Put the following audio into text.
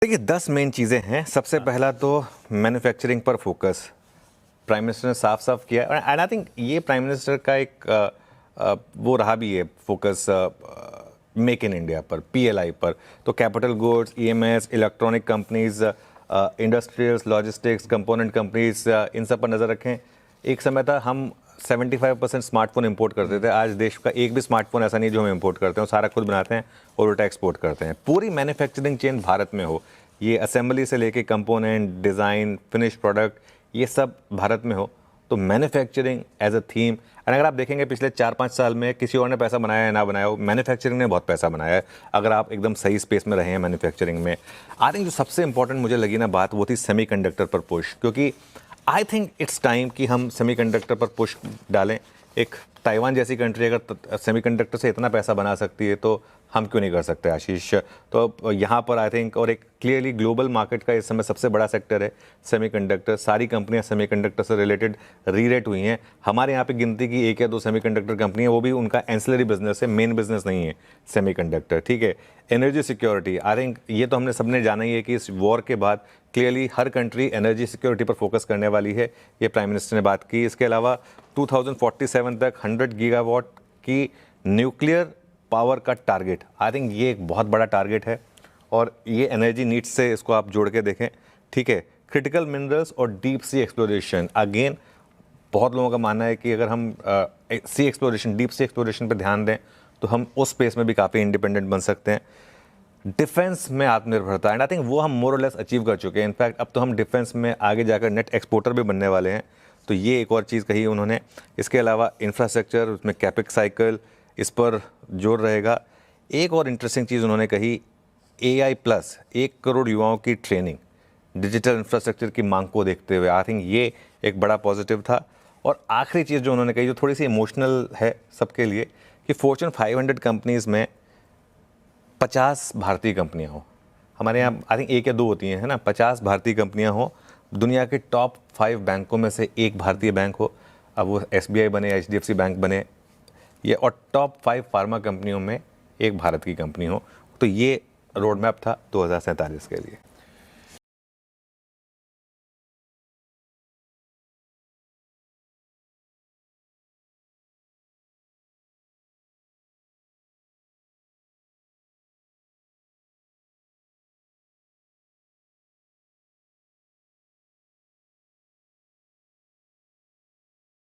देखिए 10 मेन चीज़ें हैं। सबसे पहला तो मैन्युफैक्चरिंग पर फोकस प्राइम मिनिस्टर ने साफ साफ किया एंड आई थिंक ये प्राइम मिनिस्टर का एक वो रहा भी है फोकस मेक इन इंडिया पर, पीएलआई पर। तो capital goods, EMS, electronic companies, industrials, logistics, component companies, इन सब पर नज़र रखें। एक समय था हम 75% स्मार्टफोन इंपोर्ट करते थे। आज देश का एक भी स्मार्टफोन ऐसा नहीं जो हम इंपोर्ट करते हैं, सारा खुद बनाते हैं और उल्टा एक्सपोर्ट करते हैं। पूरी मैन्युफैक्चरिंग चेन भारत में हो, ये असेंबली से लेके कंपोनेंट, डिज़ाइन, फिनिश प्रोडक्ट, ये सब भारत में हो। तो manufacturing as a theme, and अगर आप देखेंगे पिछले 4-5 साल में किसी और ने पैसा बनाया है ना बनाया हो, मैन्युफैक्चरिंग ने बहुत पैसा बनाया है अगर आप एकदम सही स्पेस में रहे हैं मैन्युफैक्चरिंग में। आई थिंक जो सबसे इंपॉर्टेंट मुझे लगी ना बात, वो थी सेमीकंडक्टर पर पुश, क्योंकि आई थिंक इट्स टाइम कि हम सेमीकंडक्टर पर पुश डालें। एक ताइवान जैसी कंट्री अगर सेमीकंडक्टर से इतना पैसा बना सकती है तो हम क्यों नहीं कर सकते आशीष। तो यहाँ पर आई थिंक, और एक क्लियरली ग्लोबल मार्केट का इस समय सबसे बड़ा सेक्टर है सेमीकंडक्टर। सारी कंपनियाँ सेमीकंडक्टर से रिलेटेड रीरेट हुई हैं। हमारे यहाँ पे गिनती की 1 या 2 सेमीकंडक्टर कंपनी है, वो भी उनका एंसिलरी बिजनेस है, मेन बिजनेस नहीं है सेमीकंडक्टर, ठीक है। एनर्जी सिक्योरिटी, आई थिंक ये तो हमने सबने जाना ही है कि इस वॉर के बाद क्लियरली हर कंट्री एनर्जी सिक्योरिटी पर फोकस करने वाली है, ये प्राइम मिनिस्टर ने बात की। इसके अलावा 2047 तक 100 गीगावाट की न्यूक्लियर पावर का टारगेट, आई थिंक ये एक बहुत बड़ा टारगेट है और ये एनर्जी नीड्स से इसको आप जोड़ के देखें, ठीक है। क्रिटिकल मिनरल्स और डीप सी एक्सप्लोरेशन, अगेन बहुत लोगों का मानना है कि अगर हम सी एक्सप्लोरेशन, डीप सी एक्सप्लोरेशन पर ध्यान दें तो हम उस स्पेस में भी काफ़ी इंडिपेंडेंट बन सकते हैं। डिफेंस में आत्मनिर्भरता, एंड आई थिंक वो हम मोर और लेस अचीव कर चुके हैं। इनफैक्ट अब तो हम डिफेंस में आगे जाकर नेट एक्सपोर्टर भी बनने वाले हैं, तो ये एक और चीज़ कही उन्होंने। इसके अलावा इंफ्रास्ट्रक्चर, उसमें कैपेक्स साइकिल, इस पर जोर रहेगा। एक और इंटरेस्टिंग चीज़ उन्होंने कही, AI प्लस 1 करोड़ युवाओं की ट्रेनिंग डिजिटल इंफ्रास्ट्रक्चर की मांग को देखते हुए, आई थिंक ये एक बड़ा पॉजिटिव था। और आखिरी चीज़ जो उन्होंने कही, जो थोड़ी सी इमोशनल है सबके लिए, कि फॉर्च्यून 500 कंपनीज़ में 50 भारतीय कंपनियां हो। हमारे यहाँ आई थिंक 1 या 2 होती हैं, है ना। 50 भारतीय कंपनियां हो, दुनिया के टॉप 5 बैंकों में से एक भारतीय बैंक हो, अब वो SBI बने, HDFC बैंक बने, ये, और टॉप 5 फार्मा कंपनियों में एक भारत की कंपनी हो। तो ये रोड मैप था 2047 के लिए।